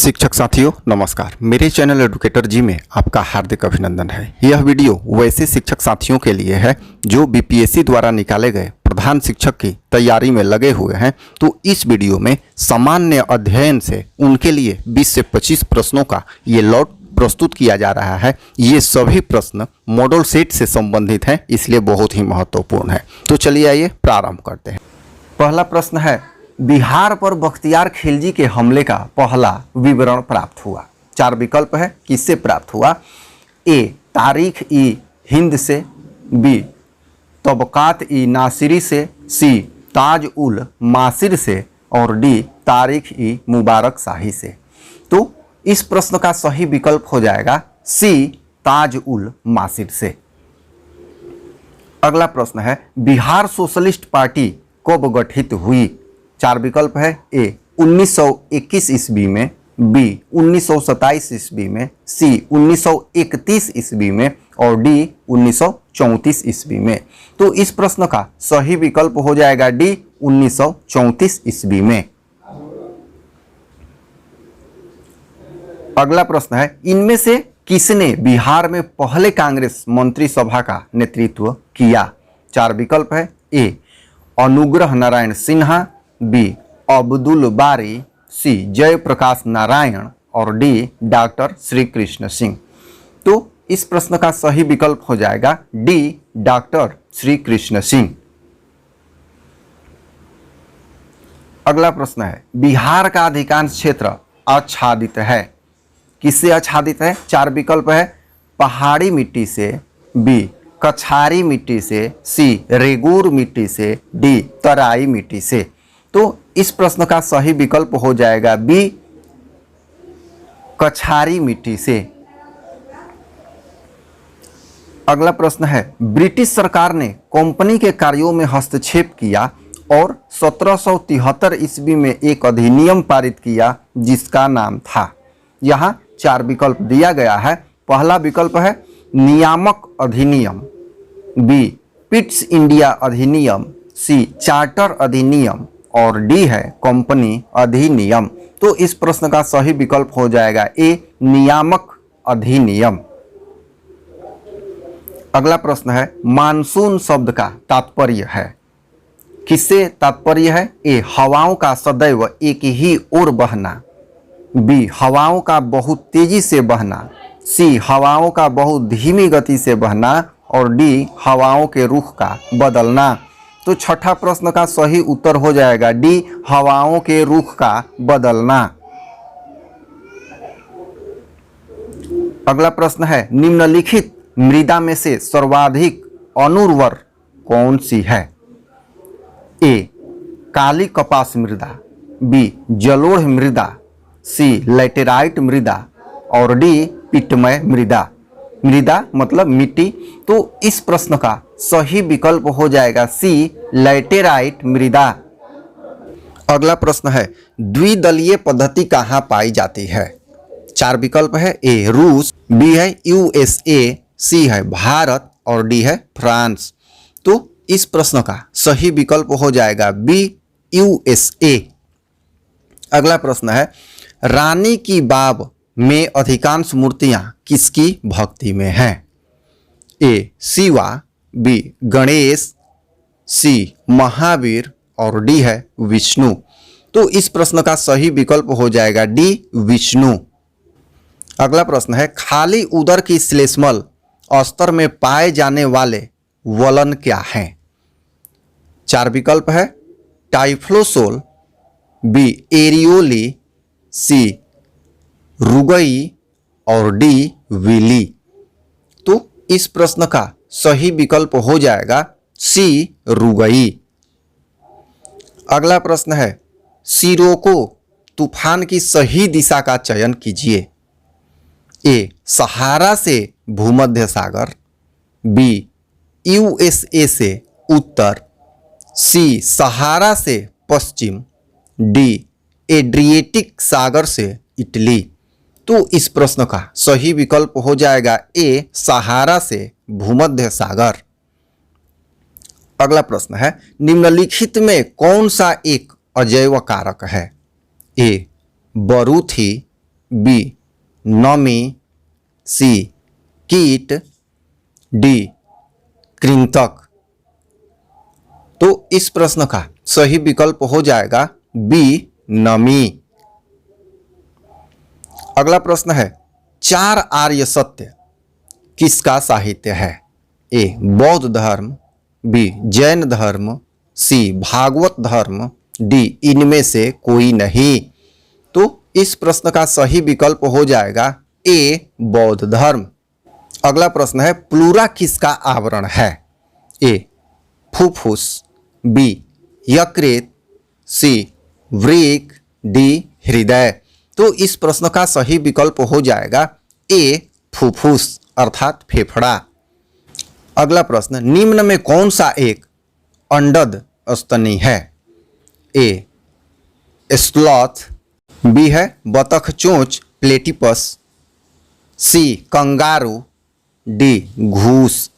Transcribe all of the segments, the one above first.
शिक्षक साथियों नमस्कार। मेरे चैनल एडुकेटर जी में आपका हार्दिक अभिनंदन है। यह वीडियो वैसे शिक्षक साथियों के लिए है जो बीपीएससी द्वारा निकाले गए प्रधान शिक्षक की तैयारी में लगे हुए हैं। तो इस वीडियो में सामान्य अध्ययन से उनके लिए 20 से 25 प्रश्नों का ये लॉट प्रस्तुत किया जा रहा है। ये सभी प्रश्न मॉडल सेट से संबंधित हैं, इसलिए बहुत ही महत्वपूर्ण है। तो चलिए आइए प्रारंभ करते हैं। पहला प्रश्न है, बिहार पर बख्तियार खिलजी के हमले का पहला विवरण प्राप्त हुआ। 4 विकल्प है, किससे प्राप्त हुआ? ए तारीख ई हिंद से, बी तबकात ई नासिरी से, सी ताज उल मासिर से और डी तारीख ई मुबारक शाही से। तो इस प्रश्न का सही विकल्प हो जाएगा सी ताज उल मासिर से। अगला प्रश्न है, बिहार सोशलिस्ट पार्टी कब गठित हुई? 4 विकल्प है, ए 1921 ईस्वी में, बी 1927 ईस्वी में, सी 1931 ईस्वी में और डी 1934 ईस्वी में। तो इस प्रश्न का सही विकल्प हो जाएगा डी 1934 ईस्वी में। अगला प्रश्न है, इनमें से किसने बिहार में पहले कांग्रेस मंत्रिसभा का नेतृत्व किया? 4 विकल्प है, ए अनुग्रह नारायण सिन्हा, बी अब्दुल बारी, सी जयप्रकाश नारायण और डी डॉक्टर श्री कृष्ण सिंह। तो इस प्रश्न का सही विकल्प हो जाएगा डी डॉक्टर श्री कृष्ण सिंह। अगला प्रश्न है, बिहार का अधिकांश क्षेत्र आच्छादित है। किससे आच्छादित है? 4 विकल्प है, पहाड़ी मिट्टी से, बी कछारी मिट्टी से, सी रेगूर मिट्टी से, डी तराई मिट्टी से। तो इस प्रश्न का सही विकल्प हो जाएगा बी कछारी मिट्टी से। अगला प्रश्न है, ब्रिटिश सरकार ने कंपनी के कार्यों में हस्तक्षेप किया और 1773 ईस्वी में एक अधिनियम पारित किया जिसका नाम था। यहाँ 4 विकल्प दिया गया है। पहला विकल्प है नियामक अधिनियम, बी पिट्स इंडिया अधिनियम, सी चार्टर अधिनियम और डी है कंपनी अधिनियम। तो इस प्रश्न का सही विकल्प हो जाएगा ए नियामक अधिनियम। अगला प्रश्न है, मानसून शब्द का तात्पर्य है। किससे तात्पर्य है? ए हवाओं का सदैव एक ही ओर बहना, बी हवाओं का बहुत तेजी से बहना, सी हवाओं का बहुत धीमी गति से बहना और डी हवाओं के रुख का बदलना। तो छठा प्रश्न का सही उत्तर हो जाएगा डी हवाओं के रुख का बदलना। अगला प्रश्न है, निम्नलिखित मृदा में से सर्वाधिक अनुर्वर कौन सी है? ए काली कपास मृदा, बी जलोढ़ मृदा, सी लैटेराइट मृदा और डी पिटमय मृदा। मृदा मतलब मिट्टी। तो इस प्रश्न का सही विकल्प हो जाएगा सी लैटेराइट मृदा। अगला प्रश्न है, द्विदलीय पद्धति कहाँ पाई जाती है? 4 विकल्प है, ए रूस, बी है यूएसए, सी है भारत और डी है फ्रांस। तो इस प्रश्न का सही विकल्प हो जाएगा बी यूएसए। अगला प्रश्न है, रानी की बाव में अधिकांश मूर्तियां किसकी भक्ति में हैं? ए शिवा, बी गणेश, सी महावीर और डी है विष्णु। तो इस प्रश्न का सही विकल्प हो जाएगा डी विष्णु। अगला प्रश्न है, खाली उदर की श्लेष्मल अस्तर में पाए जाने वाले वलन क्या हैं? 4 विकल्प है, टाइफ्लोसोल, बी एरियोली, सी रुगई और डी विली। तो इस प्रश्न का सही विकल्प हो जाएगा सी रुगई। अगला प्रश्न है, सिरोको तूफान की सही दिशा का चयन कीजिए। ए सहारा से भूमध्य सागर, बी यूएसए से उत्तर, सी सहारा से पश्चिम, डी एड्रिएटिक सागर से इटली। तो इस प्रश्न का सही विकल्प हो जाएगा ए सहारा से भूमध्य सागर। अगला प्रश्न है, निम्नलिखित में कौन सा एक अजैव कारक है? ए बरूथी, बी नमी, सी कीट, डी कृंतक। तो इस प्रश्न का सही विकल्प हो जाएगा बी नमी। अगला प्रश्न है, चार आर्य सत्य किसका साहित्य है? ए बौद्ध धर्म, बी जैन धर्म, सी भागवत धर्म, डी इनमें से कोई नहीं। तो इस प्रश्न का सही विकल्प हो जाएगा ए बौद्ध धर्म। अगला प्रश्न है, प्लूरा किसका आवरण है? ए फुफ्फुस, बी यकृत, सी वृक्क, डी हृदय। तो इस प्रश्न का सही विकल्प हो जाएगा ए फुफ्फुस अर्थात फेफड़ा। अगला प्रश्न, निम्न में कौन सा एक अंडद स्तनी है? ए स्लॉथ, बी है बतख चोंच प्लेटिपस, सी कंगारू, डी घूस।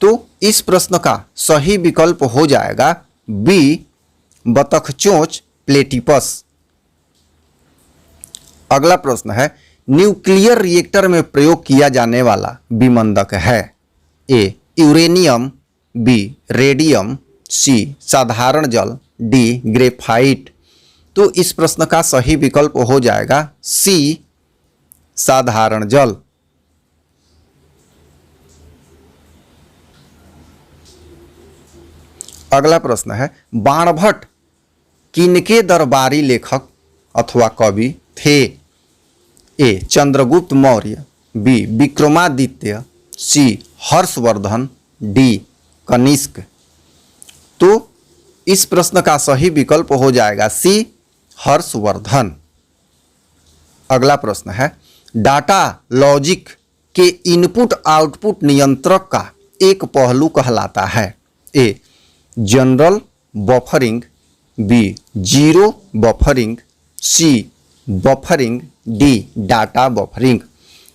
तो इस प्रश्न का सही विकल्प हो जाएगा बी बतख चोंच प्लेटिपस। अगला प्रश्न है, न्यूक्लियर रिएक्टर में प्रयोग किया जाने वाला विमंदक है? ए यूरेनियम, बी रेडियम, सी साधारण जल, डी ग्रेफाइट। तो इस प्रश्न का सही विकल्प हो जाएगा सी साधारण जल। अगला प्रश्न है, बाणभट्ट किनके दरबारी लेखक अथवा कवि थे? ए चंद्रगुप्त मौर्य, बी विक्रमादित्य, सी हर्षवर्धन, डी कनिष्क। तो इस प्रश्न का सही विकल्प हो जाएगा सी हर्षवर्धन। अगला प्रश्न है, डाटा लॉजिक के इनपुट आउटपुट नियंत्रक का एक पहलू कहलाता है? A general buffering, B zero buffering, C buffering, D data buffering.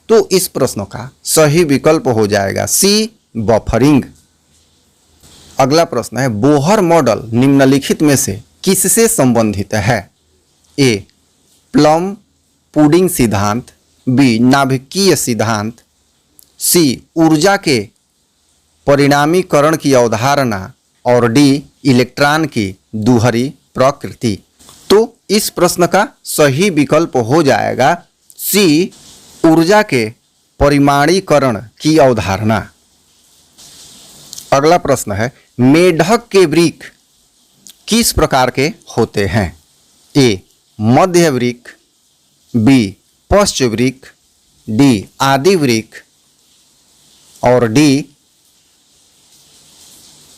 तो इस प्रश्न का सही विकल्प हो जाएगा सी बफरिंग। अगला प्रश्न है, बोहर मॉडल निम्नलिखित में से किससे संबंधित है? ए प्लम पुडिंग सिद्धांत, बी नाभिकीय सिद्धांत, सी ऊर्जा के परिणामीकरण की अवधारणा और डी इलेक्ट्रॉन की दूहरी प्रकृति। तो इस प्रश्न का सही विकल्प हो जाएगा सी ऊर्जा के परिमाणीकरण की अवधारणा। अगला प्रश्न है, मेढक के वृक्क किस प्रकार के होते हैं? ए मध्य वृक्क, बी पश्च वृक्क, डी आदि वृक्क और डी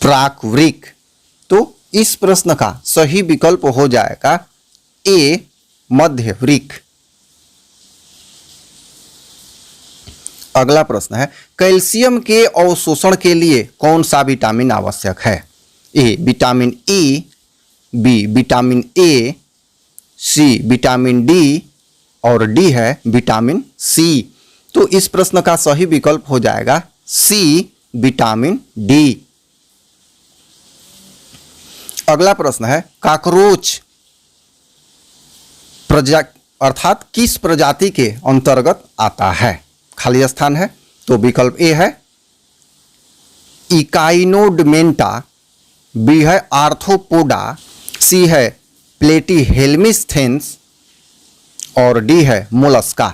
प्राक वृक्क। तो इस प्रश्न का सही विकल्प हो जाएगा ए मध्य वृक्क। अगला प्रश्न है, कैल्शियम के अवशोषण के लिए कौन सा विटामिन आवश्यक है? A vitamin E, B vitamin A, C vitamin D और डी है विटामिन सी। तो इस प्रश्न का सही विकल्प हो जाएगा सी विटामिन डी। अगला प्रश्न है, कॉकरोच अर्थात किस प्रजाति के अंतर्गत आता है? खाली स्थान है तो विकल्प ए है इकाइनोडमेंटा, बी है आर्थ्रोपोडा, सी है प्लेटीहेल्मिस्थेंस और डी है मोलस्का।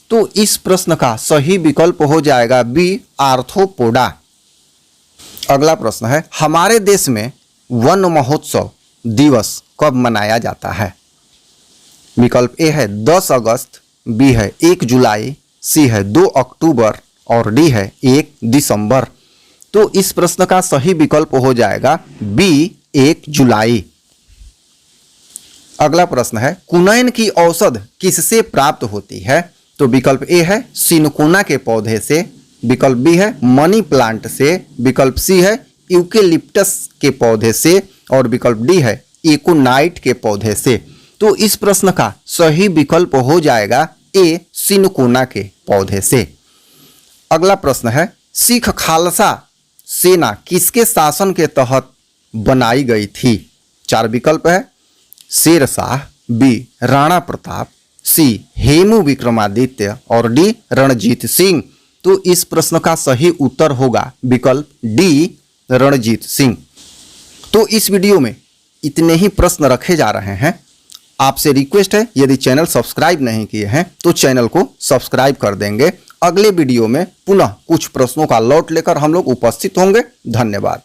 तो इस प्रश्न का सही विकल्प हो जाएगा बी आर्थ्रोपोडा। अगला प्रश्न है, हमारे देश में वन महोत्सव दिवस कब मनाया जाता है? विकल्प ए है 10 अगस्त, बी है 1 जुलाई, सी है 2 अक्टूबर और डी है 1 दिसंबर। तो इस प्रश्न का सही विकल्प हो जाएगा बी 1 जुलाई। अगला प्रश्न है, कुनैन की औषध किससे प्राप्त होती है? तो विकल्प ए है सिनकोना के पौधे से, विकल्प बी है मनी प्लांट से, विकल्प सी है यूकेलिप्टस के पौधे से और विकल्प डी है एकोनाइट के पौधे से। तो इस प्रश्न का सही विकल्प हो जाएगा ए सिनकोना के पौधे से। अगला प्रश्न है, सिख खालसा सेना किसके शासन के तहत बनाई गई थी? 4 विकल्प है शेरशाह, बी राणा प्रताप, सी हेमू विक्रमादित्य और डी रणजीत सिंह। तो इस प्रश्न का सही उत्तर होगा विकल्प डी रणजीत सिंह। तो इस वीडियो में इतने ही प्रश्न रखे जा रहे हैं। आपसे रिक्वेस्ट है, यदि चैनल सब्सक्राइब नहीं किए हैं तो चैनल को सब्सक्राइब कर देंगे। अगले वीडियो में पुनः कुछ प्रश्नों का लॉट लेकर हम लोग उपस्थित होंगे। धन्यवाद।